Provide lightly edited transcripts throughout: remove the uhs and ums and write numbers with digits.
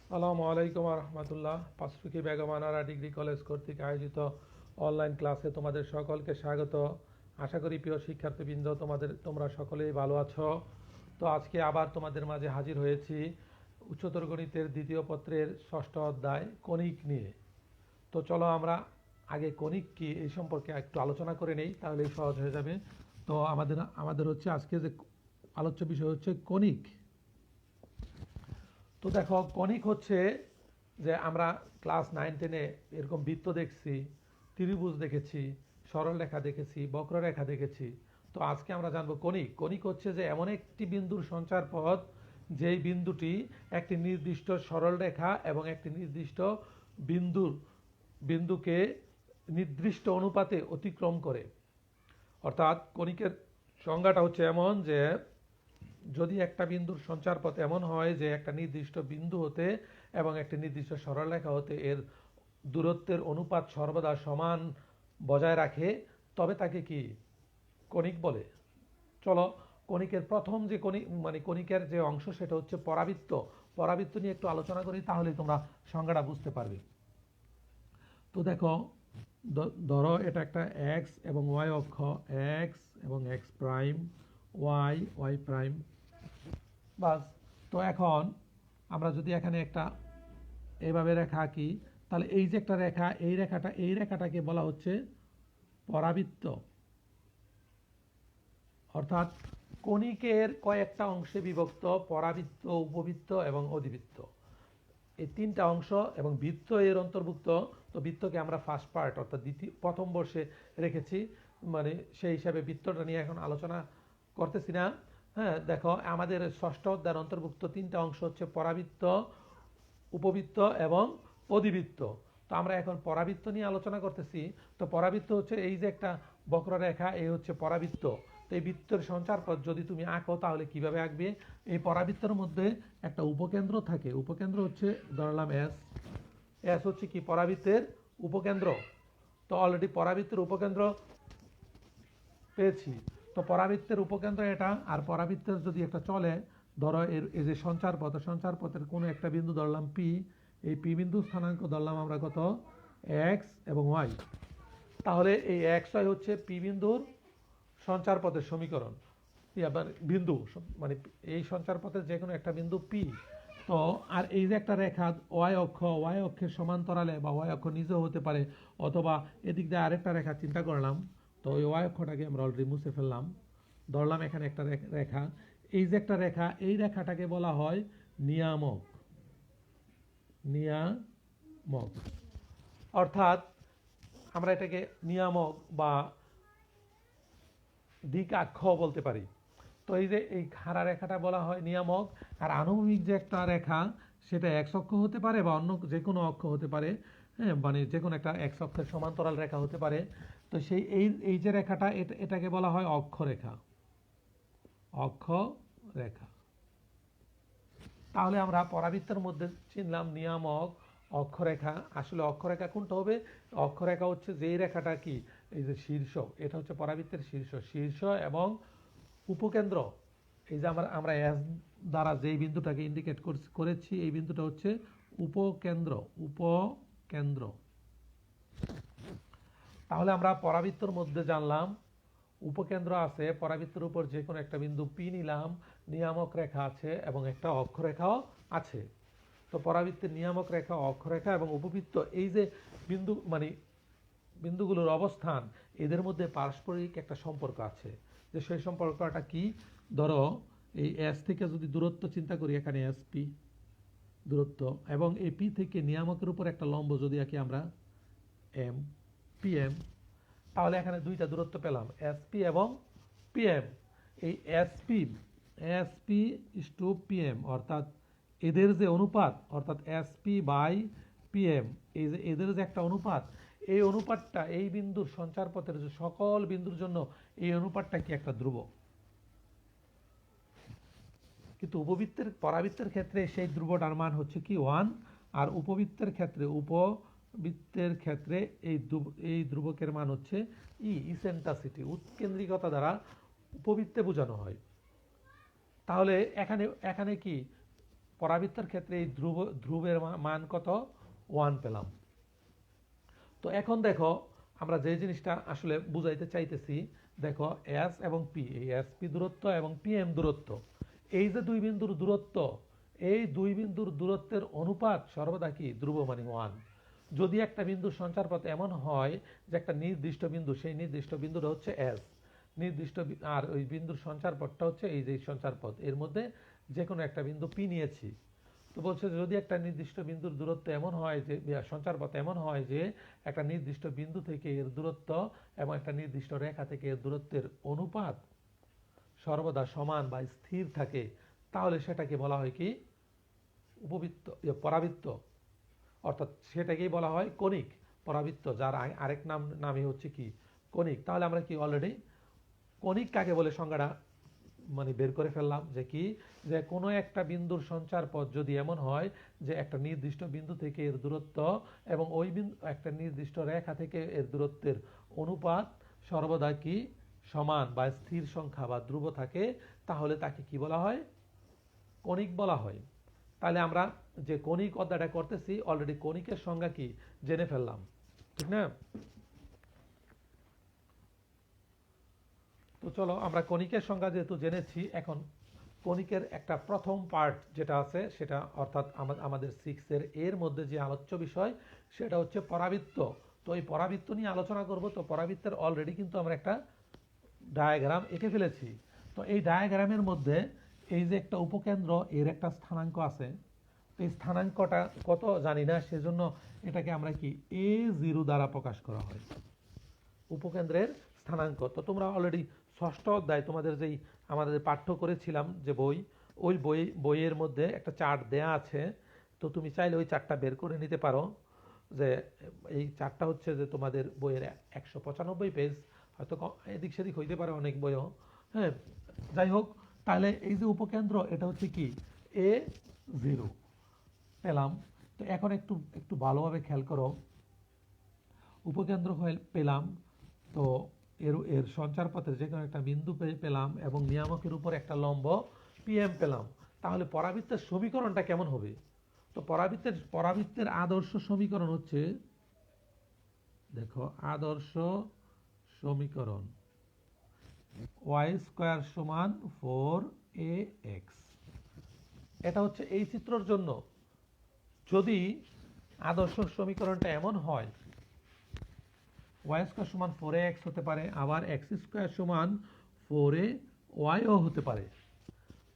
আসসালামু আলাইকুম রহমতুল্লাহ। পাঁচরুখী বেগম আনারা degree college কর্তৃক আয়োজিত অনলাইন ক্লাসে তোমাদের সকলকে স্বাগত। আশা করি প্রিয় শিক্ষার্থীবৃন্দ তোমরা সকলেই ভালো আছো। তো আজকে আবার তোমাদের মাঝে হাজির হয়েছি উচ্চতর গণিতের দ্বিতীয় পত্রের ষষ্ঠ অধ্যায় কণিক নিয়ে। তো চলো আমরা আগে কণিক কি এই সম্পর্কে একটু আলোচনা করে নেই, তাহলেই সহজ হয়ে যাবে। তো আমাদের হচ্ছে আজকে যে আলোচ্য বিষয় হচ্ছে কণিক। তো দেখো, কণিক হচ্ছে যে আমরা ক্লাস 9-10-এ এরকম বৃত্ত দেখছি, ত্রিভুজ দেখেছি, সরলরেখা দেখেছি, বক্ররেখা দেখেছি। তো আজকে আমরা জানবো কণিক। কণিক হচ্ছে যে এমন একটি বিন্দুর সঞ্চার পথ যেই বিন্দুটি একটি নির্দিষ্ট সরলরেখা এবং একটি নির্দিষ্ট বিন্দুকে নির্দিষ্ট অনুপাতে অতিক্রম করে। অর্থাৎ কণিকের সংজ্ঞাটা হচ্ছে এমন যে যদি একটা বিন্দুর সঞ্চার পথ এমন হয় যে একটা নির্দিষ্ট বিন্দু হতে এবং একটি নির্দিষ্ট সরলরেখা হতে এর দূরত্বের অনুপাত সর্বদা সমান বজায় রাখে, তবে তাকে কি কণিক বলে। চলো, কণিকের প্রথম যে কণিকের যে অংশ সেটা হচ্ছে পরাবৃত্ত। পরাবৃত্ত নিয়ে একটু আলোচনা করি, তাহলে তোমরা সংজ্ঞাটা বুঝতে পারবে। তো দেখো, ধরো এটা একটা এক্স এবং ওয়াই অক্ষ, এক্স এবং X prime, Y Y prime, বাস। তো এখন আমরা যদি এখানে একটা এইভাবে রেখা আঁকি, তাহলে এই যে একটা রেখা, এই রেখাটাকে বলা হচ্ছে পরাবৃত্ত। অর্থাৎ কণিকের কয়েকটা অংশে বিভক্ত: পরাবৃত্ত, উপবৃত্ত এবং অধিবৃত্ত। এই তিনটা অংশ, এবং বৃত্ত এর অন্তর্ভুক্ত। তো বৃত্তকে আমরা ফার্স্ট পার্ট অর্থাৎ প্রথম বর্ষে রেখেছি, সেই হিসাবে বৃত্তটা নিয়ে এখন আলোচনা করতেছি না। হ্যাঁ, দেখো, আমাদের ষষ্ঠ অধ্যায়ের অন্তর্ভুক্ত তিনটা অংশ হচ্ছে পরাবৃত্ত, উপবৃত্ত এবং অধিবৃত্ত। তো আমরা এখন পরাবৃত্ত নিয়ে আলোচনা করতেছি। তো পরাবৃত্ত হচ্ছে এই যে একটা বক্ররেখা, এই হচ্ছে পরাবৃত্ত। তো এই বৃত্তের সঞ্চার পথ যদি তুমি আঁকো, তাহলে কিভাবে আঁকবে? এই পরাবৃত্তের মধ্যে একটা উপকেন্দ্র থাকে। উপকেন্দ্র হচ্ছে ধরলাম এস। এস হচ্ছে কি পরাবৃত্তের উপকেন্দ্র। তো অলরেডি পরাবৃত্তের উপকেন্দ্র পেয়েছি। তো পরাবৃত্তের উপকেন্দ্র এটা। আর পরাবৃত্তের যদি একটা চলে, ধরো এই যে সঞ্চার পথের কোনো একটা বিন্দু ধরলাম পি। এই পি বিন্দু স্থানাঙ্ক ধরলাম আমরা কত? এক্স এবং ওয়াই। তাহলে এই এক্স ওয়াই হচ্ছে পি বিন্দুর সঞ্চার পথের সমীকরণ। বিন্দু মানে এই সঞ্চার পথের যে কোনো একটা বিন্দু পি। তো আর এই যে একটা রেখা ওয়াই অক্ষের সমান্তরালে, বা ওয়াই অক্ষ নিজেও হতে পারে, অথবা এদিক দিয়ে আরেকটা রেখা চিন্তা করলাম। তো ওই ওয়াই অক্ষটাকে আমরা অলরেডি মুছে ফেললাম। ধরলাম এখানে একটা রেখা। এই যে একটা রেখা, এই রেখাটাকে বলা হয় নিয়ামক। নিয়ামক অর্থাৎ আমরা এটাকে নিয়ামক বা দ্বিকাক্ষ বলতে পারি। তো এই যে এই খাড়া রেখাটা বলা হয় নিয়ামক। আর আনুভূমিক যে একটা রেখা, সেটা এক্স অক্ষ হতে পারে বা অন্য যে কোনো অক্ষ হতে পারে। হ্যাঁ, যে কোনো একটা এক্স অক্ষের সমান্তরাল রেখা হতে পারে। তো সেই এই যে রেখাটা, এটাকে বলা হয় অক্ষরেখা। অক্ষরেখা। তাহলে আমরা পরাবৃত্তের মধ্যে চিনলাম নিয়ামক, অক্ষরেখা। আসলে অক্ষরেখা কোনটা হবে? অক্ষরেখা হচ্ছে যেই রেখাটা কি, এই যে শীর্ষ, এটা হচ্ছে পরাবৃত্তের শীর্ষ এবং উপকেন্দ্র। এই যে আমরা এস দ্বারা যেই বিন্দুটাকে ইন্ডিকেট করেছি, এই বিন্দুটা হচ্ছে উপকেন্দ্র। উপকেন্দ্র। তাহলে আমরা পরাবৃত্তর মধ্যে জানলাম উপকেন্দ্র আছে, পরাবৃত্তের উপর যে কোনো একটা বিন্দু পি নিলাম, নিয়ামক রেখা আছে এবং একটা অক্ষরেখাও আছে। তো পরাবৃত্তের নিয়ামক রেখা, অক্ষরেখা এবং উপবৃত্ত, এই যে বিন্দুগুলোর অবস্থান, এদের মধ্যে পারস্পরিক একটা সম্পর্ক আছে। যে সেই সম্পর্কটা কি? ধরো, এই এস থেকে যদি দূরত্ব চিন্তা করি, এখানে এস পি দূরত্ব, এবং এই পি থেকে নিয়ামকের উপর একটা লম্ব যদি আঁকি আমরা, এম পি এম, তাহলে এখানে দুইটা দূরত্ব পেলাম, এসপি এবং পিএম। এই এসপি ইস টু পিএম, অর্থাৎ এদের যে অনুপাত, অর্থাৎ এসপি বাই পিএম, এই যে এদের যে একটা অনুপাত, এই অনুপাতটা এই বিন্দুর সঞ্চার পথের যে সকল বিন্দুর জন্য এই অনুপাতটা কি একটা ধ্রুবক। কিন্তু পরাবৃত্তের ক্ষেত্রে সেই ধ্রুবটার মান হচ্ছে কি 1। আর উপবৃত্তের ক্ষেত্রে এই ধ্রুবকের মান হচ্ছে ইসেন্ট্রিসিটি, উৎকেন্দ্রিকতা দ্বারা উপবৃত্তে বোঝানো হয়। তাহলে এখানে কি পরাবৃত্তের ক্ষেত্রে এই ধ্রুবের মান কত 1 পেলাম। তো এখন দেখো আমরা যে জিনিসটা আসলে বুঝাইতে চাইতেছি, দেখো এস এবং পি, এই এস পি দূরত্ব এবং পি এম দূরত্ব, এই যে দুই বিন্দুর দূরত্ব, এই দুই বিন্দুর দূরত্বের অনুপাত সর্বদা কি ধ্রুব মানে 1। যদি একটা বিন্দুর সঞ্চারপথ এমন হয় যে একটা নির্দিষ্ট বিন্দু, সেই নির্দিষ্ট বিন্দুটা হচ্ছে এস, নির্দিষ্ট আর ওই বিন্দুর সঞ্চারপথটা হচ্ছে এই যে সঞ্চারপথ, এর মধ্যে যে কোনো একটা বিন্দু পি নিয়েছি। তো বলছে যদি একটা নির্দিষ্ট বিন্দুর দূরত্ব এমন হয় যে সঞ্চারপথ এমন হয় যে একটা নির্দিষ্ট বিন্দু থেকে এর দূরত্ব এবং একটা নির্দিষ্ট রেখা থেকে এর দূরত্বের অনুপাত সর্বদা সমান বা স্থির থাকে, তাহলে সেটাকে বলা হয় কি উপবৃত্ত, পরাবৃত্ত, অর্থাৎ সেটাকেই বলা হয় কনিক পরাবৃত্ত, যার আরেক নামই হচ্ছে কি কনিক। তাহলে আমরা কি অলরেডি কনিক কাকে বলে সংজ্ঞাটা মানে বের করে ফেললাম, যে কি যে কোনো একটা বিন্দুর সঞ্চারপথ যদি এমন হয় যে একটা নির্দিষ্ট বিন্দু থেকে এর দূরত্ব এবং ওই বিন্দু একটা নির্দিষ্ট রেখা থেকে এর দূরত্বের অনুপাত সর্বদা কি সমান বা স্থির সংখ্যা বা ধ্রুব থাকে, তাহলে তাকে কি বলা হয় কনিক বলা হয়। তাহলে আমরা যে কনিক অধ্যায়টা করতেছি অলরেডি কনিকের সংজ্ঞা কি জেনে ফেললাম, ঠিক না? তো চলো আমরা কনিকের সংজ্ঞা যেহেতু জেনেছি, এখন কনিকের একটা প্রথম পার্ট যেটা আছে সেটা অর্থাৎ আমাদের 6 এর মধ্যে যে আলোচ্য বিষয় সেটা হচ্ছে পরাবৃত্ত। তো এই পরাবৃত্ত নিয়ে আলোচনা করব। তো পরাবৃত্তের অলরেডি কিন্তু আমরা একটা ডায়াগ্রাম এঁকে ফেলেছি। তো এই ডায়াগ্রামের মধ্যে এই যে একটা উপকেন্দ্র, এর একটা স্থানাঙ্ক আছে। তো এই স্থানাঙ্কটা কত জানি না, সেজন্য এটাকে আমরা কি A0 দ্বারা প্রকাশ করা হয়, উপকেন্দ্রের স্থানাঙ্ক। তো তোমরা অলরেডি ষষ্ঠ অধ্যায় তোমাদের যেই আমাদের পাঠ্য করেছিলাম যে বই, ওই বইয়ের মধ্যে একটা চার্ট দেয়া আছে। তো তুমি চাইলে ওই চার্টটা বের করে নিতে পারো, যে এই চার্টটা হচ্ছে যে তোমাদের বইয়ের 195 পেজ, হয়তো এদিক সেদিক হইতে পারে অনেক বইও, হ্যাঁ যাই হোক। তাহলে এই যে উপকেন্দ্র এটা হচ্ছে কি A0 পেলাম। তো এখন একটু একটু ভালোভাবে খেয়াল করো, উপকেন্দ্র পেলাম, তো এর সঞ্চারপথের যে কোনো একটা বিন্দু পেলাম এবং নিয়ামকের উপর একটা লম্ব পিএম পেলাম। তাহলে পরাবৃত্তের সমীকরণটা কেমন হবে? তো পরাবৃত্তের আদর্শ সমীকরণ হচ্ছে, দেখো আদর্শ সমীকরণ y² সমান 4ax। এটা হচ্ছে এই চিত্রের জন্য যদি আদর্শ সমীকরণটা এমন হয় y² সমান 4ax হতে পারে, আবার x² সমান 4ay ও হতে পারে।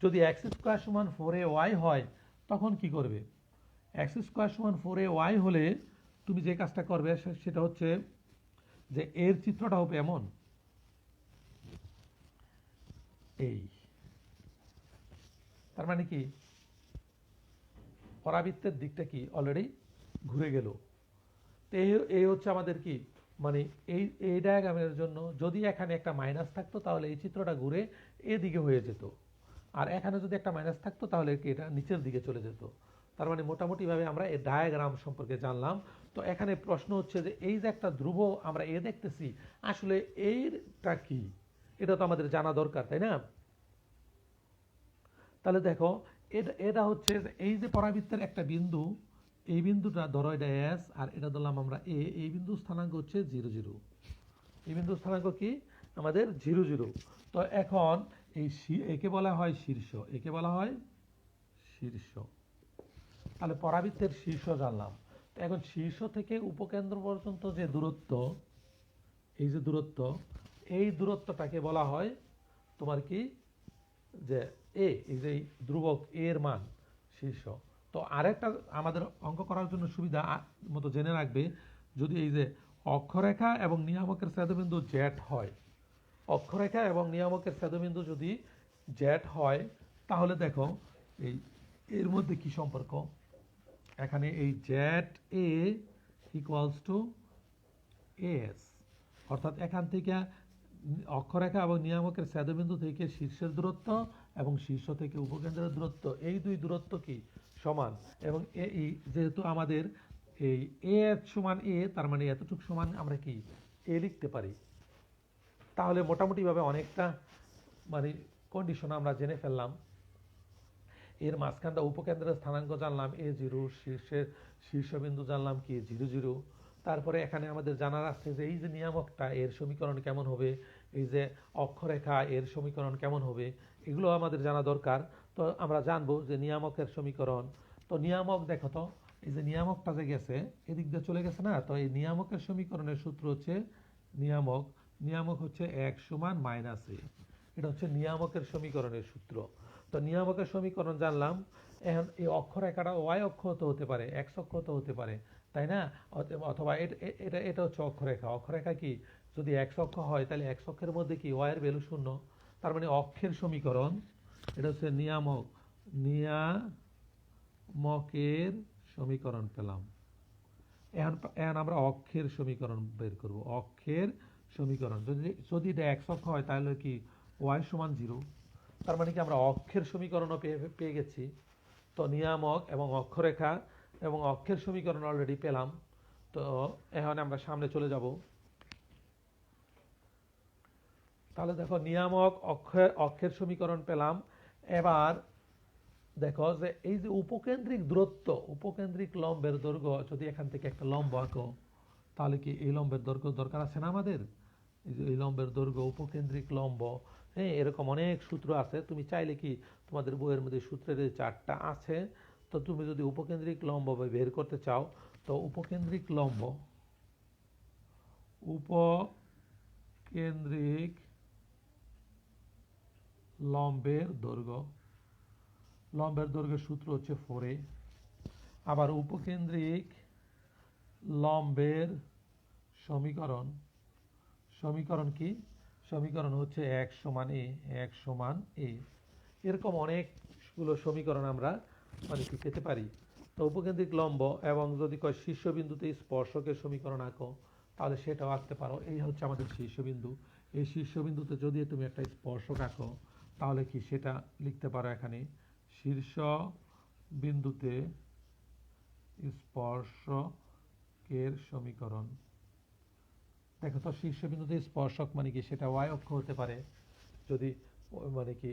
যদি x² সমান 4ay হয় তখন কি করবে? x² সমান 4ay হলে তুমি যে কাজটা করবে সেটা হচ্ছে যে এর চিত্রটা হবে এমন, এই, তার মানে কি পরাবৃত্তের দিকটা কি অলরেডি ঘুরে গেল। তো এই হচ্ছে আমাদের কি মানে এই ডায়াগ্রামের জন্য যদি এখানে একটা মাইনাস থাকতো তাহলে এই চিত্রটা ঘুরে এদিকে হয়ে যেত, আর এখানে যদি একটা মাইনাস থাকতো তাহলে কি এটা নিচের দিকে চলে যেত। তার মানে মোটামুটিভাবে আমরা এই ডায়াগ্রাম সম্পর্কে জানলাম। তো এখানে প্রশ্ন হচ্ছে যে এই যে একটা ধ্রুব আমরা দেখতেছি, আসলে এইটা কি, এটা তো আমাদের জানা দরকার, তাই না? তাহলে দেখো এটা হচ্ছে এই যে পরাবৃত্তের একটা বিন্দু, এই বিন্দুটা ধরো এটা এস আর এটা ধরলাম আমরা এ, এই বিন্দু স্থানাঙ্ক হচ্ছে 0, 0। এই বিন্দু স্থানাঙ্ক কি আমাদের 0, 0। তো এখন একে বলা হয় শীর্ষ, একে বলা হয় শীর্ষ। তাহলে পরাবৃত্তের শীর্ষ জানলাম। তো এখন শীর্ষ থেকে উপকেন্দ্র পর্যন্ত যে দূরত্ব, এই যে দূরত্ব, এই দূরত্বটাকে বলা হয় তোমার কি যে এই যে ধ্রুবক এর মান শীর্ষ। তো আরেকটা আমাদের অঙ্ক করার জন্য সুবিধা মতো জেনে রাখবে, যদি এই যে অক্ষরেখা এবং নিয়ামকের ছেদবিন্দু জেড হয়, অক্ষরেখা এবং নিয়ামকের ছেদবিন্দু যদি জেড হয়, তাহলে দেখো এই এর মধ্যে কি সম্পর্ক, এখানে এই জেড এ ইকুয়ালস টু এস, অর্থাৎ এখান থেকে অক্ষরেখা এবং নিয়ামকের ছেদবিন্দু থেকে শীর্ষের দূরত্ব এবং শীর্ষ থেকে উপকেন্দ্রের দূরত্ব, এই দুই দূরত্ব কি সমান। এবং এই যেহেতু আমাদের এই এ সমান এ, তার মানে এতটুকু সমান আমরা কি এ লিখতে পারি। তাহলে মোটামুটিভাবে অনেকটা মানে কন্ডিশন আমরা জেনে ফেললাম। এর মাঝখানটা উপকেন্দ্রের স্থানাঙ্ক জানলাম A0, শীর্ষের শীর্ষবিন্দু জানলাম কি 0, 0। তারপরে এখানে আমাদের জানার আছে যে এই যে নিয়ামকটা এর সমীকরণ কেমন হবে, এই যে অক্ষরেখা এর সমীকরণ কেমন হবে, এগুলো আমাদের জানা দরকার। তো আমরা জানবো যে নিয়ামকের সমীকরণ। তো নিয়ামক দেখো তো, এই যে নিয়ামকটা যে গেছে এদিক দিয়ে চলে গেছে না, তো এই নিয়ামকের সমীকরণের সূত্র হচ্ছে নিয়ামক হচ্ছে x সমান -a। এটা হচ্ছে নিয়ামকের সমীকরণের সূত্র। তো নিয়ামকের সমীকরণ জানলাম। এখন এই অক্ষরেখাটা y অক্ষ হতে পারে, x অক্ষ হতে পারে, তাই না? অথবা এটা হচ্ছে অক্ষরেখা। অক্ষরেখা কি যদি x অক্ষ হয় তাহলে x অক্ষের মধ্যে কি y এর ভ্যালু 0, তার মানে অক্ষের সমীকরণ। এটা হচ্ছে নিয়ামকের সমীকরণ পেলাম। এখন আমরা অক্ষের সমীকরণ বের করব। অক্ষের সমীকরণ যদি এটা x অক্ষ হয় তাহলে কি y সমান 0, তার মানে কি আমরা অক্ষের সমীকরণও পেয়ে গেছি। তো নিয়ামক এবং অক্ষরেখা এবং অক্ষের সমীকরণ অলরেডি পেলাম। তো এখন আমরা সামনে চলে যাব। তাহলে দেখো নিয়ামক অক্ষের সমীকরণ পেলাম। এবার দেখো যে এই যে উপকেন্দ্রিক দূরত্ব, উপকেন্দ্রিক লম্বের দৈর্ঘ্য, যদি এখান থেকে একটা লম্ব আঁকো তাহলে কি এই লম্বের দৈর্ঘ্য দরকার আছে না আমাদের? এই যে এই লম্বের দৈর্ঘ্য, উপকেন্দ্রিক লম্ব, হ্যাঁ, এরকম অনেক সূত্র আছে। তুমি চাইলে কি তোমাদের বইয়ের মধ্যে সূত্রের এই চারটা আছে, তো তুমি যদি উপকেন্দ্রিক লম্ব বের করতে চাও, তো উপকেন্দ্রিক লম্বের দৈর্ঘ্যের সূত্র হচ্ছে 4a। আবার উপকেন্দ্রিক লম্বের সমীকরণ কি? সমীকরণ হচ্ছে x সমান a। এরকম অনেকগুলো সমীকরণ আমরা কি পেতে পারি। তো উপকেন্দ্রিক লম্ব এবং যদি কয় শীর্ষবিন্দুতে স্পর্শকের সমীকরণ আঁকো তাহলে সেটাও আঁকতে পারো। এই হচ্ছে আমাদের শীর্ষবিন্দু। এই শীর্ষবিন্দুতে যদি তুমি একটা স্পর্শক আঁকো তাহলে কি সেটা লিখতে পারো এখানে শীর্ষ বিন্দুতে স্পর্শকের সমীকরণ। দেখো তো শীর্ষবিন্দুতে স্পর্শক মানে কি, সেটা y অক্ষ হতে পারে, যদি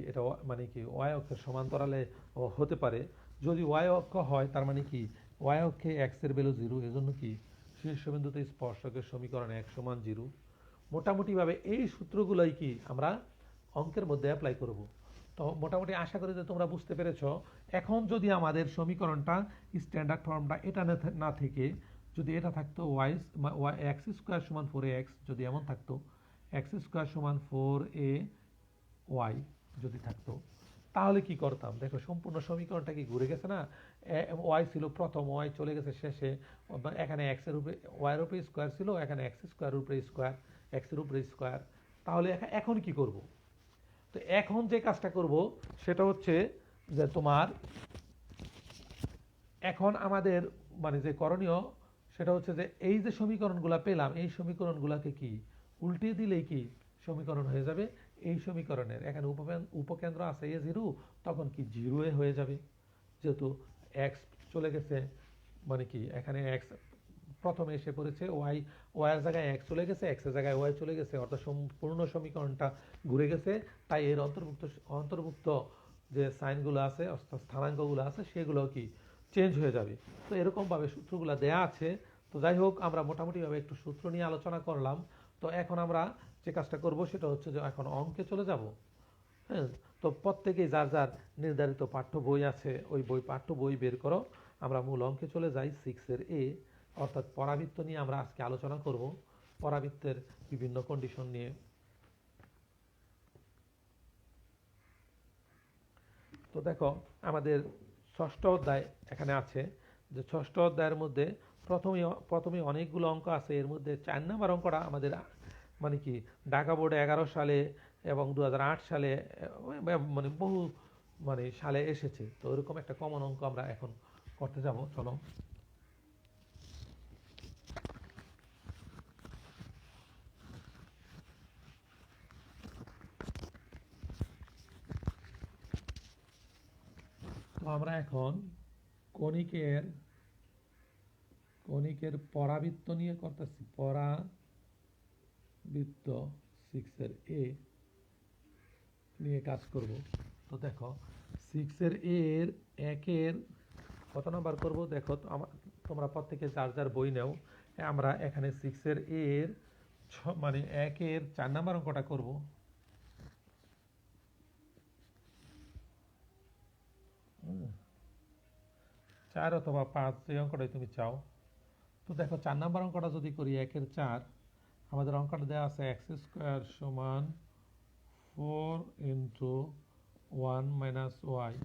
এটা y অক্ষের সমান্তরালে হতে পারে। যদি y অক্ষ হয় তার মানে কি y অক্ষে x এর ভ্যালু 0, এজন্য কি শীর্ষবিন্দুতে স্পর্শকের সমীকরণ x সমান 0। মোটামুটিভাবে এই সূত্রগুলোই কি আমরা অঙ্কের মধ্যে অ্যাপ্লাই করব। তো মোটামুটি আশা করি যে তোমরা বুঝতে পেরেছো। এখন যদি আমাদের সমীকরণটা স্ট্যান্ডার্ড ফর্মটা এটা না থেকে যদি এটা থাকতো x স্কোয়ার সমান 4ax, যদি এমন থাকতো x স্কোয়ার সমান 4ay যদি থাকতো তাহলে কি করতাম? দেখো সম্পূর্ণ সমীকরণটা কি ঘুরে গেছে না? y ছিল প্রথম, y চলে গেছে শেষে, এখানে x এর উপরে y এর উপরে স্কোয়ার ছিল, এখানে x স্কোয়ার উপরে স্কোয়ার, x এর উপরে স্কোয়ার। তাহলে এখন কি করব? তো এখন যে কাজটা করব সেটা হচ্ছে যে তোমার এখন আমাদের যে করণীয় সেটা হচ্ছে যে এই যে সমীকরণগুলো পেলাম এই সমীকরণগুলোকে কি উল্টে দিলেই কি সমীকরণ হয়ে যাবে এই সমীকরণের। এখানে উপকেন্দ্র আছে a0, তখন কি 0 হয়ে যাবে, যেহেতু x চলে গেছে, কি এখানে x প্রথমে এসে পড়েছে, y এর জায়গায় x চলে গেছে, x এর জায়গায় y চলে গেছে, অর্থাৎ সম্পূর্ণ সমীকরণটা ঘুরে গেছে। তাই এর অন্তর্ভুক্ত যে সাইনগুলো আছে অর্থাৎ স্থানাঙ্কগুলো আছে সেগুলো কি চেঞ্জ হয়ে যাবে। তো এরকমভাবে সূত্রগুলো দেয়া আছে। তো যাই হোক, আমরা মোটামুটিভাবে একটু সূত্র নিয়ে আলোচনা করলাম। তো এখন আমরা যে কাজটা করব সেটা হচ্ছে যে এখন অঙ্কে চলে যাব। হ্যাঁ, তো প্রত্যেকেই যার যার নির্ধারিত পাঠ্য বই আছে ওই পাঠ্য বই বের করো। আমরা মূল অঙ্কে চলে যাই। 6 A অর্থাৎ পরাবৃত্ত নিয়ে আমরা আজকে আলোচনা করব, পরাবৃত্তের বিভিন্ন কন্ডিশন নিয়ে। তো দেখো আমাদের ষষ্ঠ অধ্যায় এখানে আছে, যে ষষ্ঠ অধ্যায়ের মধ্যে প্রথমে অনেকগুলো অঙ্ক আছে। এর মধ্যে 4 নম্বর অঙ্কটা আমাদের কি ঢাকা বোর্ডে 11 সালে এবং 2008 সালে বহু সালে এসেছে। তো এরকম একটা কমন অঙ্ক আমরা এখন করতে যাব। চলো। তো আমরা এখন কণিকের পরাবৃত্ত নিয়ে করতেছি। পরাবৃত্ত 6 A নিয়ে কাজ করব। তো দেখো 6 এর একের কত নাম্বার করব দেখো তো, তোমরা প্রত্যেকে যার যার বই নাও। আমরা এখানে 6 এর মানে 1 এর 4 নাম্বার অঙ্কটা করব। হুম, 4 অথবা 5 যে অঙ্কটাই তুমি চাও। তো দেখো 4 নাম্বার অঙ্কটা যদি করি 1 এর 4, আমাদের অঙ্কটা দেওয়া আছে এক্স স্কোয়ার সমান 4 ইন্টু 1 মাইনাস ওয়াই।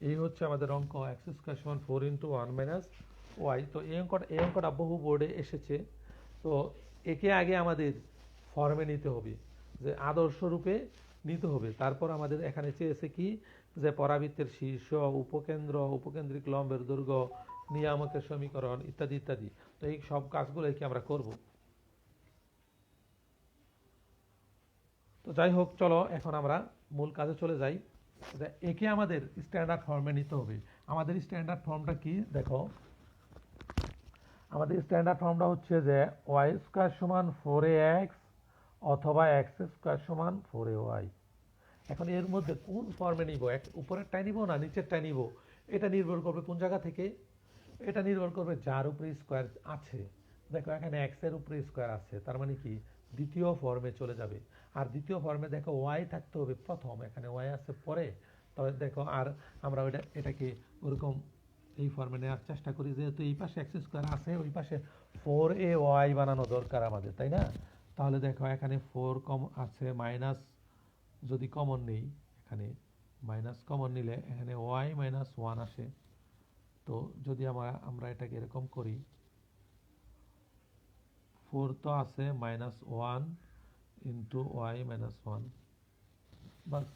এই হচ্ছে আমাদের অঙ্ক, এক্স স্কোয়ার সমান 4 ইন্টু 1 মাইনাস ওয়াই। তো এই অঙ্কটা বহু বোর্ডে এসেছে। তো একে আগে আমাদের ফর্মে নিতে হবে, যে আদর্শ রূপে নিতে হবে। তারপর আমাদের এখানে চেয়েছে কি, যে পরাবৃত্তের শীর্ষ, উপকেন্দ্র, উপকেন্দ্রিক লম্বের দৈর্ঘ্য, নিয়ামকের সমীকরণ ইত্যাদি ইত্যাদি। তো এই সব কাজগুলোই কি আমরা করব। তো যাই হোক, চলো এখন আমরা মূল কাজে চলে যাই। একে আমাদের স্ট্যান্ডার্ড ফর্মে নিতে হবে। আমাদের স্ট্যান্ডার্ড ফর্মটা কি দেখো, আমাদের স্ট্যান্ডার্ড ফর্মটা হচ্ছে যে ওয়াই স্কোয়ার সমান 4ax অথবা এক্স স্কোয়ার সমান 4ay। এখন এর মধ্যে কোন ফর্মে নিব, উপরেরটাই নিব না নিচেরটাই নিব, এটা নির্ভর করবে কোন জায়গা থেকে। এটা নির্ভর করবে যার উপরে স্কোয়ার আছে। দেখো এখানে এক্স এর উপরে স্কোয়ার আছে, তার মানে কি দ্বিতীয় ফর্মে চলে যাবে। আর দ্বিতীয় ফর্মে দেখো ওয়াই থাকতে হবে প্রথম, এখানে ওয়াই আছে পরে। তবে দেখো আর আমরা এটাকে ওরকম এই ফর্মে নেওয়ার চেষ্টা করি, যেহেতু এই পাশে এক্স স্কোয়ার আছে, ওই পাশে 4ay বানানো দরকার আমাদের, তাই না? তাহলে দেখো এখানে 4 কম আছে, মাইনাস যদি কমন নেই, এখানে মাইনাস কমন নিলে এখানে ওয়াই মাইনাস 1 আসে। তো যদি আমরা এটাকে এরকম করি, 4 তো আছে, মাইনাস 1 ইন্টু ওয়াই মাইনাস 1। বাস।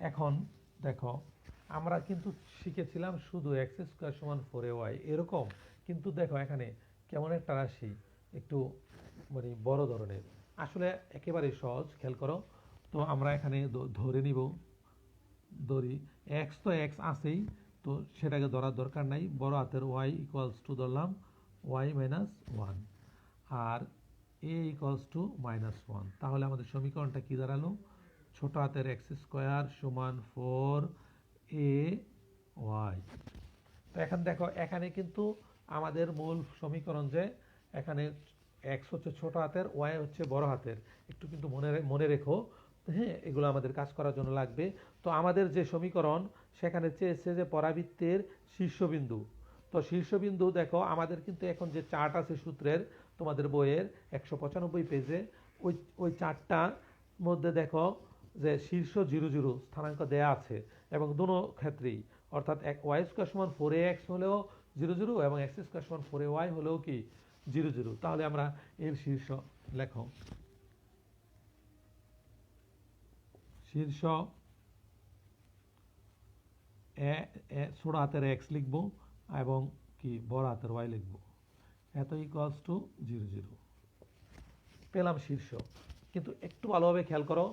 এখন দেখো আমরা কিন্তু শিখেছিলাম শুধু এক্স স্কোয়ার সমান 4ay এরকম, কিন্তু দেখো এখানে কেমন একটা রাশি, একটু মানে বড় ধরনের। আসলে একেবারে সহজ, খেয়াল করো। তো আমরা এখানে ধরে নিব, ধরি এক্স, তো এক্স আছেই, তো সেটাকে ধরার দরকার নাই। বড় হাতের ওয়াই ইকুয়ালস টু ধরলাম ওয়াই মাইনাস 1, আর এ ইকুয়ালস টু মাইনাস 1। তাহলে আমাদের সমীকরণটা কি দাঁড়ালো, ছোট হাতের এক্স স্কোয়ার সমান 4ay। তো এখন দেখো এখানে কিন্তু আমাদের মূল সমীকরণ, যে এখানে এক্স হচ্ছে ছোট হাতের, ওয়াই হচ্ছে বড় হাতের। একটু কিন্তু মনে রেখো, হ্যাঁ, এগুলো আমাদের কাজ করার জন্য লাগবে। তো আমাদের যে সমীকরণ, সেখানে চেয়েছে যে পরাবৃত্তের শীর্ষবিন্দু। তো শীর্ষবিন্দু দেখো আমাদের কিন্তু এখন যে চার্ট আছে সূত্রের, তোমাদের বইয়ের 195 পেজে, ওই ওই চার্টটার মধ্যে দেখো যে শীর্ষ 0 0 স্থানাঙ্ক দেয়া আছে, এবং দুটো ক্ষেত্রেই, অর্থাৎ ওয়াই স্কোয়ার সমান 4ax হলেও 0 0, এবং এক্স স্কোয়ার সমান 4ay হলেও কি 0 0। তাহলে আমরা এর শীর্ষ লেখো, শীর্ষ ছোট হাতের এক্স লিখবো এবং কি বড় হাতের ওয়াই লিখবো, এত ইকুয়ালস টু 0 0। পেলাম শীর্ষ। কিন্তু একটু ভালোভাবে খেয়াল করো,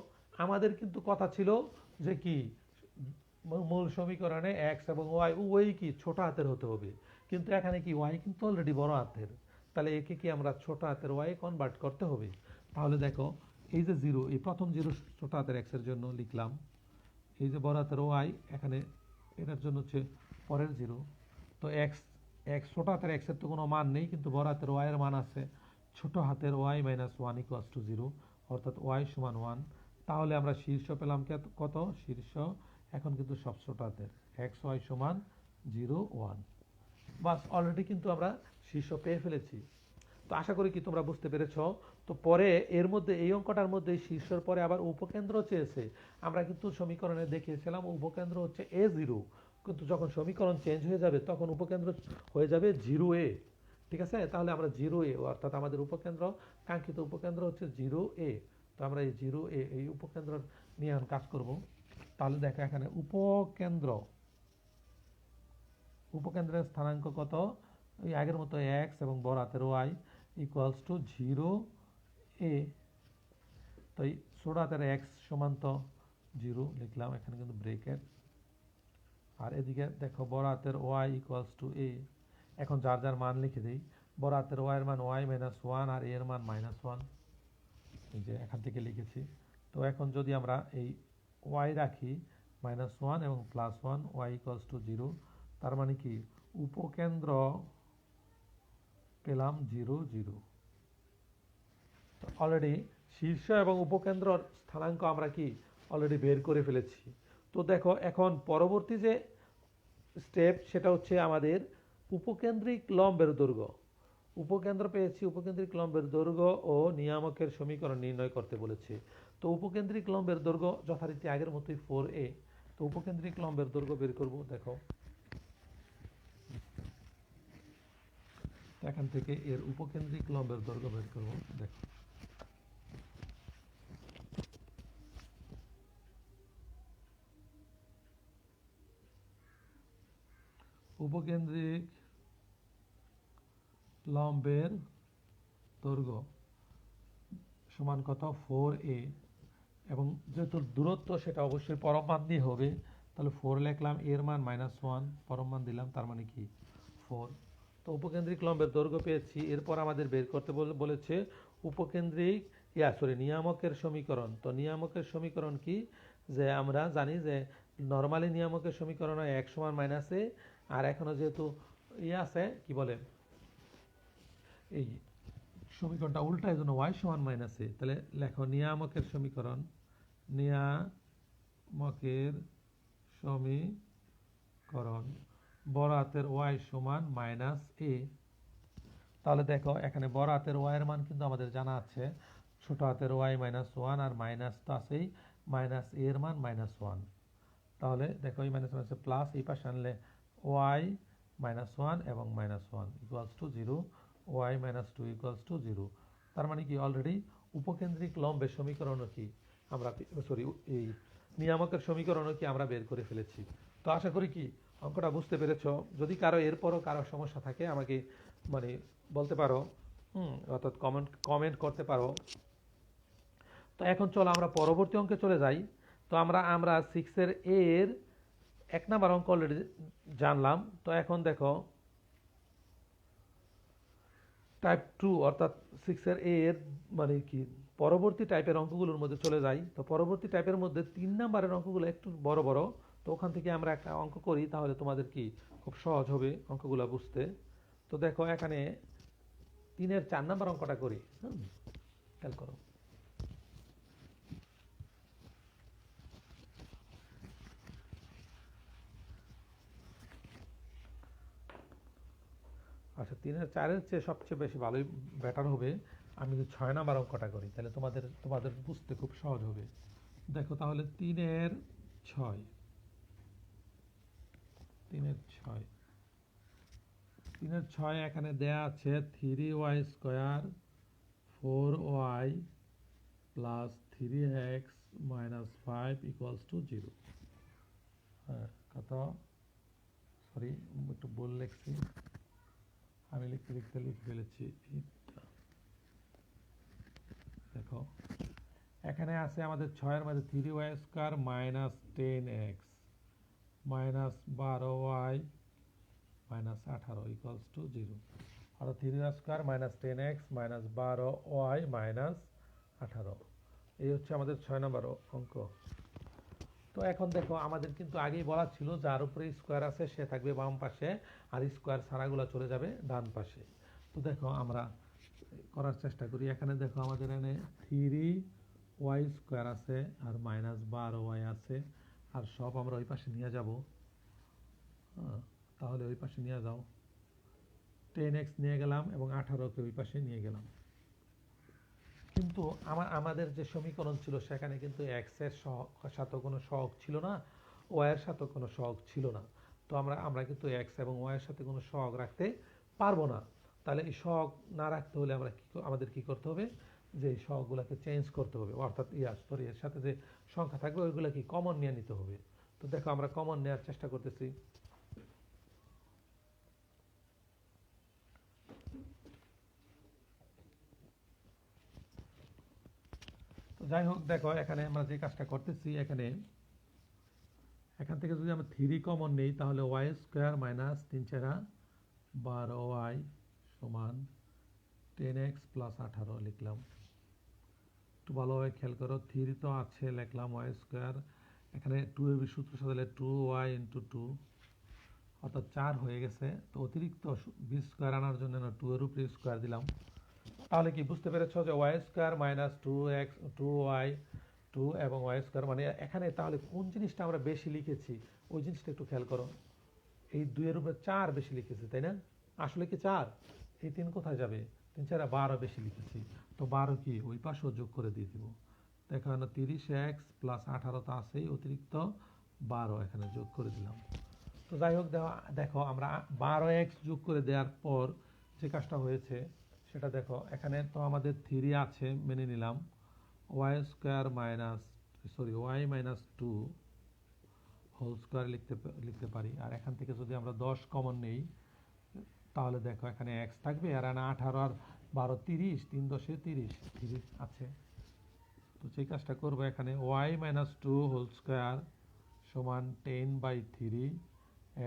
আমাদের কিন্তু কথা ছিল যে কি, মূল সমীকরণে এক্স এবং ওয়াই উভয়ই কি ছোট হাতের হতে হবে, কিন্তু এখানে কি ওয়াই কিন্তু অলরেডি বড় হাতের। তাহলে একে কি আমরা ছোট হাতের ওয়াই কনভার্ট করতে হবে। তাহলে দেখো এই যে 0, এই প্রথম 0 ছোট হাতের এক্স এর জন্য লিখলাম, এই যে বড় হাতের ওয়াই এখানে এটার জন্য হচ্ছে পরের 0। তো এক্স এক্স ছোট হাতের এক্স এর তো কোনো মান নেই, কিন্তু বড় হাতের ওয়াই এর মান আছে। ছোট হাতের ওয়াই মাইনাস 1 ইকুয়ালস টু 0, অর্থাৎ ওয়াই সমান 1। তাহলে আমরা শীর্ষ পেলাম কত, শীর্ষ এখন কিন্তু সব ছোট হাতের, এক্স ওয়াই সমান 0 1। বাস, অলরেডি কিন্তু আমরা শীর্ষ পেয়ে ফেলেছি। তো আশা করি কি তোমরা বুঝতে পেরেছ। তো পরে এর মধ্যে এই অঙ্কটার মধ্যে শীর্ষের পরে আবার উপকেন্দ্র চেয়েছে। আমরা কিন্তু সমীকরণে দেখিয়েছিলাম উপকেন্দ্র হচ্ছে a0, কিন্তু যখন সমীকরণ চেঞ্জ হয়ে যাবে তখন উপকেন্দ্র হয়ে যাবে 0a। ঠিক আছে, তাহলে আমরা 0a, অর্থাৎ আমাদের উপকেন্দ্র, কাঙ্ক্ষিত উপকেন্দ্র হচ্ছে 0a। তো আমরা এই 0a এই উপকেন্দ্র নিয়ে এখন কাজ করব। তাহলে দেখো এখানে উপকেন্দ্রের স্থানাঙ্ক কত, ওই আগের মতো এক্স এবং বড় হাতের ওয়াই ইকুয়ালস টু 0a। তো এই ছোট হাতের এক্স সমান তো 0 লিখলাম, এখানে কিন্তু ব্রেকেট, আর এদিকে দেখো বড় হাতের ওয়াই ইকুয়ালস টু a। এখন যার যার মান লিখে দিই, বড় হাতের ওয়াই এর মান ওয়াই মাইনাস 1, আর এর মান মাইনাস 1, এই যে এখান থেকে লিখেছি। তো এখন যদি আমরা এই ওয়াই রাখি, -1 এবং +1 y = 0। তার মানে কি উপকেন্দ্র পেলাম 0 0। তো অলরেডি শীর্ষ এবং উপকেন্দ্রর স্থানাঙ্ক আমরা কি অলরেডি বের করে ফেলেছি। তো দেখো এখন পরবর্তী যে স্টেপ সেটা হচ্ছে আমাদের উপকেন্দ্রিক লম্বের দৈর্ঘ্য। উপকেন্দ্র পেয়েছি, উপকেন্দ্রিক লম্বের দৈর্ঘ্য ও নিয়ামকের সমীকরণ নির্ণয় করতে বলেছে। তো উপকেন্দ্রিক লম্বের দৈর্ঘ্য যথারীতি আগের মতোই 4a। তো উপকেন্দ্রিক লম্বের দৈর্ঘ্য বের করব। দেখো এখান থেকে এর উপকেন্দ্রিক লম্বের দৈর্ঘ্য বের করব। দেখো উপকেন্দ্রিক লম্বের দৈর্ঘ্য সমান কত 4a, এবং যেহেতু দূরত্ব সেটা অবশ্যই পরম মান দিয়ে হবে, তাহলে 4 লিখলাম, এর মান -1, পরম মান দিলাম, তার মানে কি 4। তো উপকেন্দ্রিক লম্বের দৈর্ঘ্য পেয়েছি। এরপর আমাদের বের করতে বলেছে উপকেন্দ্রিক নিয়ামকের সমীকরণ। তো নিয়ামকের সমীকরণ কি, যে আমরা জানি যে নর্মালি নিয়ামকের সমীকরণ হয় x = -a, আর এখনো যেহেতু আছে কি বলে এই সমীকরণটা উল্টা, এই জন্য y = -a। তাহলে লেখো নিয়ামকের সমীকরণ, নিয়ামকের সমীকরণ বড় হাতের y = -a। তাহলে দেখো এখানে বড় হাতের y এর মান কিন্তু আমাদের জানা আছে, ছোট হাতের y -1, আর মাইনাস তো আছেই, -a এর মান -1। তাহলে দেখো এই মাইনাস আছে প্লাস, এই পাশে আনলে y -1 এবং -1 = 0, y - 2 = 0। তার মানে কি অলরেডি উপকেন্দ্রিক লম্বের সমীকরণও কি আমরা এই নিয়ামকের সমীকরণও কি আমরা বের করে ফেলেছি। তো আশা করি কি অঙ্কটা বুঝতে পেরেছো। যদি কারো এরপরও কারো সমস্যা থাকে আমাকে মানে বলতে পারো, অর্থাৎ কমেন্ট করতে পারো। তো এখন চলো আমরা পরবর্তী অঙ্কে চলে যাই। তো আমরা 6 এর 1 নাম্বার অঙ্ক অলরেডি জানলাম। তো এখন দেখো টাইপ 2 অর্থাৎ 6 এর মানে কি পরবর্তী টাইপের অঙ্কগুলোর মধ্যে চলে যাই। তো পরবর্তী টাইপের মধ্যে 3 নাম্বারের অঙ্কগুলো একটু বড় বড়। তো ওখান থেকে আমরা একটা অঙ্ক করি, তাহলে তোমাদের কি খুব সহজ হবে অঙ্কগুলো বুঝতে। তো দেখো এখানে 3 এর 4 নাম্বার অঙ্কটা করি। খেয়াল করো। আচ্ছা, 3 এর 4 এর চেয়ে সবচেয়ে বেশি ভালোই বেটার হবে আমি যদি 6 নাম্বার অঙ্কটা করি, তাহলে তোমাদের বুঝতে খুব সহজ হবে। দেখো তাহলে 3 এর 6, 3 এর 6, 3 এর 6 এখানে দেয়া আছে 3y² 4y প্লাস 3x - 5 = 0। হ্যাঁ কত, সরি একটু ভুল লিখছি, আমি লিখতে লিখে ফেলেছি। দেখো এখানে আছে আমাদের 6 এর মধ্যে 3y² - 10x -12y - 18 = 0। আর 3y² - 10x -12y - 18, এই হচ্ছে আমাদের 6 নম্বর অঙ্ক। তো এখন দেখো আমাদের কিন্তু আগেই বলা ছিল যার উপরে স্কোয়ার আছে সে থাকবে বাম পাশে, আর স্কোয়ার ছাড়াগুলো চলে যাবে ডান পাশে। তো দেখো আমরা করার চেষ্টা করি। এখানে দেখো আমাদের এখানে 3y² আছে আর -12y আছে, আর সব আমরা ওই পাশে নিয়ে যাব। তাহলে ওই পাশে নিয়ে যাও, 10x নিয়ে গেলাম এবং 18কে ওই পাশে নিয়ে গেলাম। কিন্তু আমাদের যে সমীকরণ ছিল সেখানে কিন্তু x এর সাথে কোনো সহগ ছিল না, y এর সাথে কোনো সহগ ছিল না। তো আমরা কিন্তু x এবং y এর সাথে কোনো সহগ রাখতে পারবো না। তাহলে এই সহগ না রাখতে হলে আমাদের কি করতে হবে, যে এই সহগগুলোকে চেঞ্জ করতে হবে, অর্থাৎ এর সাথে যে সংখ্যা থাকবে ওইগুলো কি কমন নিয়ে নিতে হবে। তো দেখো আমরা কমন নেওয়ার চেষ্টা করতেছি। তো যাই হোক দেখো এখানে আমরা যে কাজটা করতেছি, এখান থেকে যদি আমরা 3 কমন নেই তাহলে y² - 3 × 12y = 10x + 18 লিখলাম। একটু ভালোভাবে খেয়াল করো, 3 তো আছে লিখলাম, y² এখানে 2 এর সূত্র সাজালে 2y ইন্টু 2 অর্থাৎ 4 হয়ে গেছে। তো অতিরিক্ত বি স্কোয়ার আনার জন্য 2 এর উপরে স্কোয়ার দিলাম। তাহলে কি বুঝতে পেরেছো যে Y square minus 2x 2y 2 এবং ওয়াই স্কোয়ার মানে এখানে তাহলে কোন জিনিসটা আমরা বেশি লিখেছি ওই জিনিসটা একটু খেয়াল করো। এই 2 এর উপরে 4 বেশি লিখেছি, তাই না? আসলে কি 4? এই 3 কোথায় যাবে? 3 4 12 বেশি লিখেছি। তো 12 কি ওই পাশেও যোগ করে দিয়ে দিব। দেখো এখানে 30x প্লাস 18 তো আছেই, অতিরিক্ত 12 এখানে যোগ করে দিলাম। তো যাই হোক দেখো আমরা 12x যোগ করে দেওয়ার পর যে কাজটা হয়েছে সেটা দেখো। এখানে তো আমাদের 3 আছে, মেনে নিলাম। Y square minus y minus 2 whole square লিখতে পারি। আর এখান থেকে যদি আমরা 10 কমন নেই তাহলে দেখো এখানে x থাকবে, আর 18 আর 12 30, 3 10 30 আছে। তো যে কাজটা করবো এখানে y মাইনাস 2 হোল স্কোয়ার সমান 10/3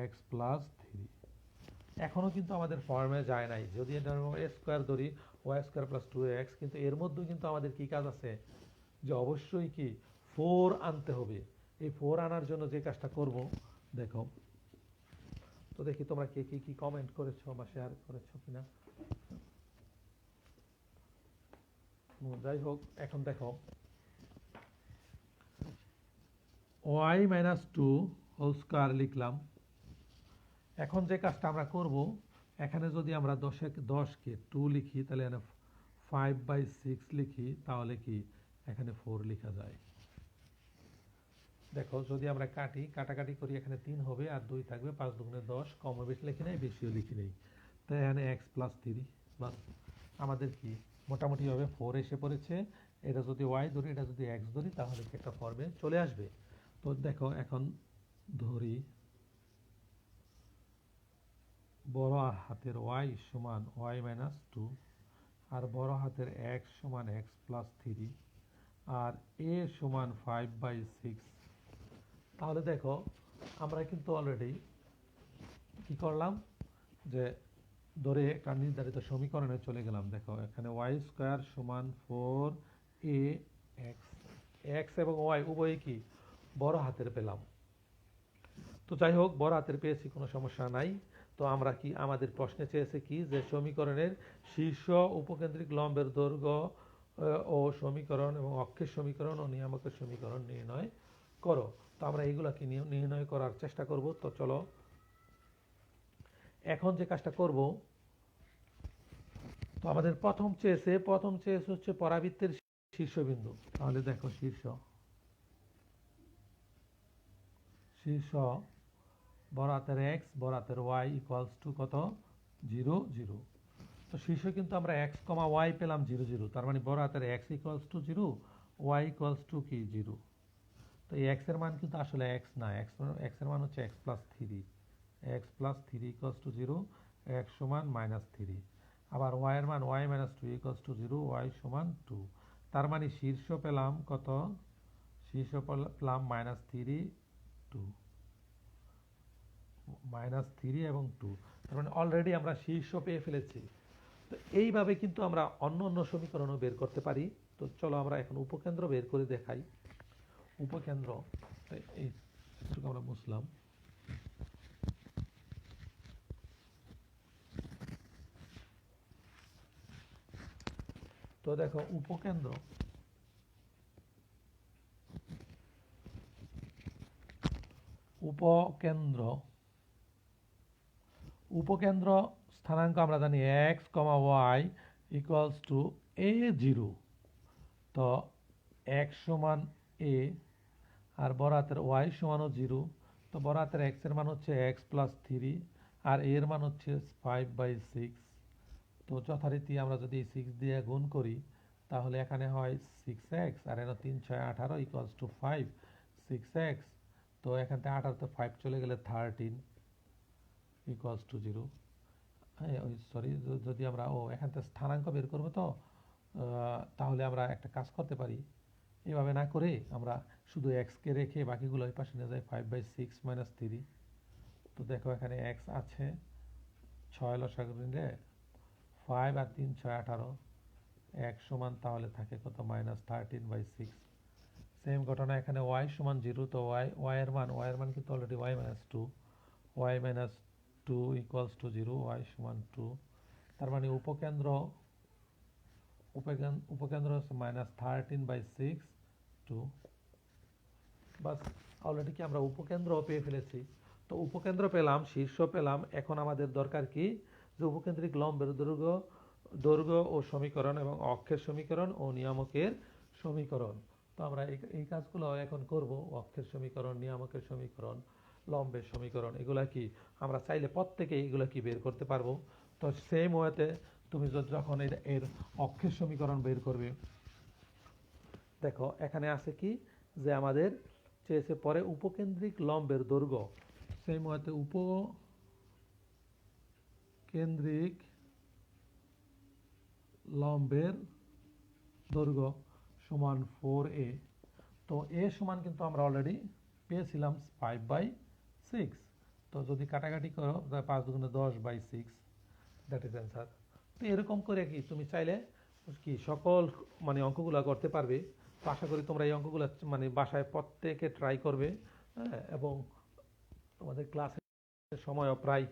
x প্লাস 3। এখনও কিন্তু আমাদের ফর্মে যায় নাই। যদি এটা এ স্কোয়ার ধরি ওয়াই স্কোয়ার প্লাস 2x, কিন্তু এর মধ্যেও কিন্তু আমাদের কি কাজ আছে যে অবশ্যই কি 4 আনতে হবে। এই 4 আনার জন্য যে কাজটা করব দেখো। তো দেখি তোমরা কে কি কমেন্ট করেছো বা শেয়ার করেছো কিনা। যাই হোক এখন দেখো y মাইনাস 2 হোল স্কোয়ার লিখলাম। এখন যে কাজটা আমরা করব এখানে যদি আমরা 10কে 2 লিখি তাহলে এখানে 5/6 লিখি তাহলে কি এখানে 4 লেখা যায়। দেখো যদি আমরা কাটাকাটি করি এখানে 3 হবে আর 2 থাকবে, 5 দুগুণে 10, কম বেশি লিখি নাই, বেশিও লিখি নেই। তাই এখানে x প্লাস 3 বাস আমাদের কি মোটামুটিভাবে 4 এসে পড়েছে। এটা যদি y ধরি এটা যদি x ধরি তাহলে কি একটা ফর্মে চলে আসবে। তো দেখো এখন ধরি বড় হাতের y সমান y মাইনাস 2 আর বড় হাতের x সমান x প্লাস 3 আর a সমান 5/6। তাহলে দেখো আমরা কিন্তু অলরেডি কি করলাম যে ধরে একটা নির্ধারিত সমীকরণে চলে গেলাম। দেখো এখানে y স্কোয়ার সমান 4ax, x এবং y উভয়ই কি বড় হাতের পেলাম। তো যাই হোক বড় হাতের পেয়েছি, কোনো সমস্যা নাই। তো আমরা কি আমাদের প্রশ্নে চেয়েছে কি যে সমীকরণের শীর্ষ উপকেন্দ্রিক লম্বের দৈর্ঘ্য ও সমীকরণ এবং অক্ষের সমীকরণ ও নিয়ামকের সমীকরণ নির্ণয় করো। তো আমরা এইগুলা কি নির্ণয় করার চেষ্টা করব। তো চলো এখন যে কাজটা করব, তো আমাদের প্রথম চেয়েছে হচ্ছে পরাবৃত্তের শীর্ষবিন্দু। তাহলে দেখো শীর্ষ বড় হাতের x বড় হাতের y ইকুয়ালস টু কত 0 0। তো শীর্ষ কিন্তু আমরা x কমা y পেলাম 0 0, তার মানে বড় হাতের x equals to 0, y equals to কি 0। তো এই x এর মান কিন্তু আসলে x না, x এর মান হচ্ছে x plus 3, x plus 3 equals to 0, x সমান মাইনাস 3। আবার y এর মান y minus 2 equals to 0, y সমান 2। তার মানে শীর্ষ পেলাম কত, শীর্ষ পেলাম মাইনাস 3 2, মাইনাস 3 এবং 2। তার মানে অলরেডি আমরা শীর্ষ পেয়ে ফেলেছি। তো এইভাবে কিন্তু আমরা অন্য অন্য সমীকরণও বের করতে পারি। তো চলো আমরা এখন উপকেন্দ্র বের করে দেখাই। উপকেন্দ্র এইটুকু আমরা বুঝলাম। তো দেখো উপকেন্দ্র উপকেন্দ্র স্থানাঙ্ক আমরা জানি x, y equals to a0। তো x সমান a আর বড় হাতের y সমানও 0। তো বড় হাতের x এর মান হচ্ছে x প্লাস 3 আর a এর মান হচ্ছে 5/6। তো যথারীতি আমরা যদি 6 দিয়ে গুণ করি তাহলে এখানে হয় 6x আর এখানে 3 6 18 ইকুয়ালস টু 5 6x। তো এখান থেকে 18 তে 5 চলে গেলে 13 ইকুয়ালস টু 0। হ্যাঁ সরি, যদি আমরা এখান থেকে স্থানাঙ্ক বের করবো তো তাহলে আমরা একটা কাজ করতে পারি, এভাবে না করে আমরা শুধু এক্সকে রেখে বাকিগুলো ওই পাশে নিয়ে যাই 5/6 মাইনাস 3। তো দেখো এখানে এক্স আছে, 6 লসাগু নিলে 5 আর 3 6 18, 1 সমান তাহলে থাকে কত মাইনাস 13/6। সেম ঘটনা এখানে y সমান 0, তো y এর মান কিন্তু already y minus two, y minus two equals to 0, y সমান 2। তার মানে উপকেন্দ্র হচ্ছে -13/6 2। বাস, অলরেডি কি আমরা উপকেন্দ্র পেয়ে ফেলেছি। তো উপকেন্দ্র পেলাম, শীর্ষ পেলাম, এখন আমাদের দরকার কি, যে উপকেন্দ্রিক লম্বের দৈর্ঘ্য ও সমীকরণ এবং অক্ষের সমীকরণ ও নিয়ামকের সমীকরণ। তো আমরা এই কাজগুলো এখন করব। অক্ষের সমীকরণ, নিয়ামকের সমীকরণ, লম্বের সমীকরণ, এগুলা কি আমরা চাইলে প্রত্যেকে এগুলো কি বের করতে পারবো। তো সেম ওয়েতে তুমি যখন এর অক্ষের সমীকরণ বের করবে, দেখো এখানে আছে কি, যে আমাদের চেয়েছে পরে উপকেন্দ্রিক লম্বের দৈর্ঘ্য, সেম ওয়েতে উপকেন্দ্রিক লম্বের দৈর্ঘ্য সমান 4a। তো এ সমান কিন্তু আমরা অলরেডি পেয়েছিলাম 5/6। তো যদি কাটাকাটি করো, 5 দুগুণে 10/6, দ্যাট ইজ অ্যান্সার। তো এরকম করে কি তুমি চাইলে কি সকল মানে অঙ্কগুলো করতে পারবে। তো আশা করি তোমরা এই অঙ্কগুলো মানে বাসায় প্রত্যেকে ট্রাই করবে। হ্যাঁ, এবং তোমাদের ক্লাসের সময়ও প্রায়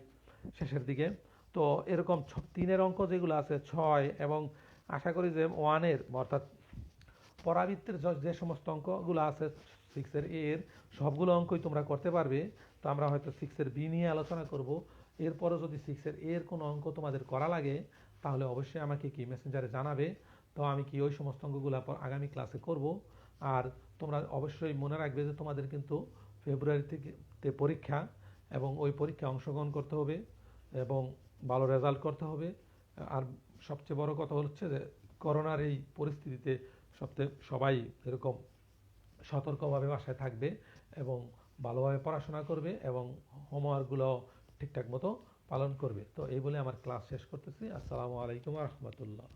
শেষের দিকে। তো এরকম 3-এর অঙ্ক যেগুলো আছে 6, এবং আশা করি যে 1-এর অর্থাৎ পরাবৃত্তের যে সমস্ত অঙ্কগুলো আছে 6-এর এর সবগুলো অঙ্কই তোমরা করতে পারবে। তো আমরা হয়তো 6-এর বি নিয়ে আলোচনা করব। এরপরও যদি 6-এর এর কোনো অঙ্ক তোমাদের করা লাগে, তাহলে অবশ্যই আমাকে কি মেসেঞ্জারে জানাবে। তো আমি কি ওই সমস্ত অঙ্কগুলো আগামী ক্লাসে করব। আর তোমরা অবশ্যই মনে রাখবে যে তোমাদের কিন্তু ফেব্রুয়ারি থেকে পরীক্ষা, এবং ওই পরীক্ষায় অংশগ্রহণ করতে হবে এবং ভালো রেজাল্ট করতে হবে। আর সবচেয়ে বড় কথা হচ্ছে যে করোনার এই পরিস্থিতিতে সবাই এরকম সতর্কভাবে বাসায় থাকবে এবং ভালোভাবে পড়াশোনা করবে এবং হোমওয়ার্কগুলো ঠিকঠাক মতো পালন করবে। তো এই বলে আমার ক্লাস শেষ করতেছি। আসসালামু আলাইকুম ওয়া রাহমাতুল্লাহ।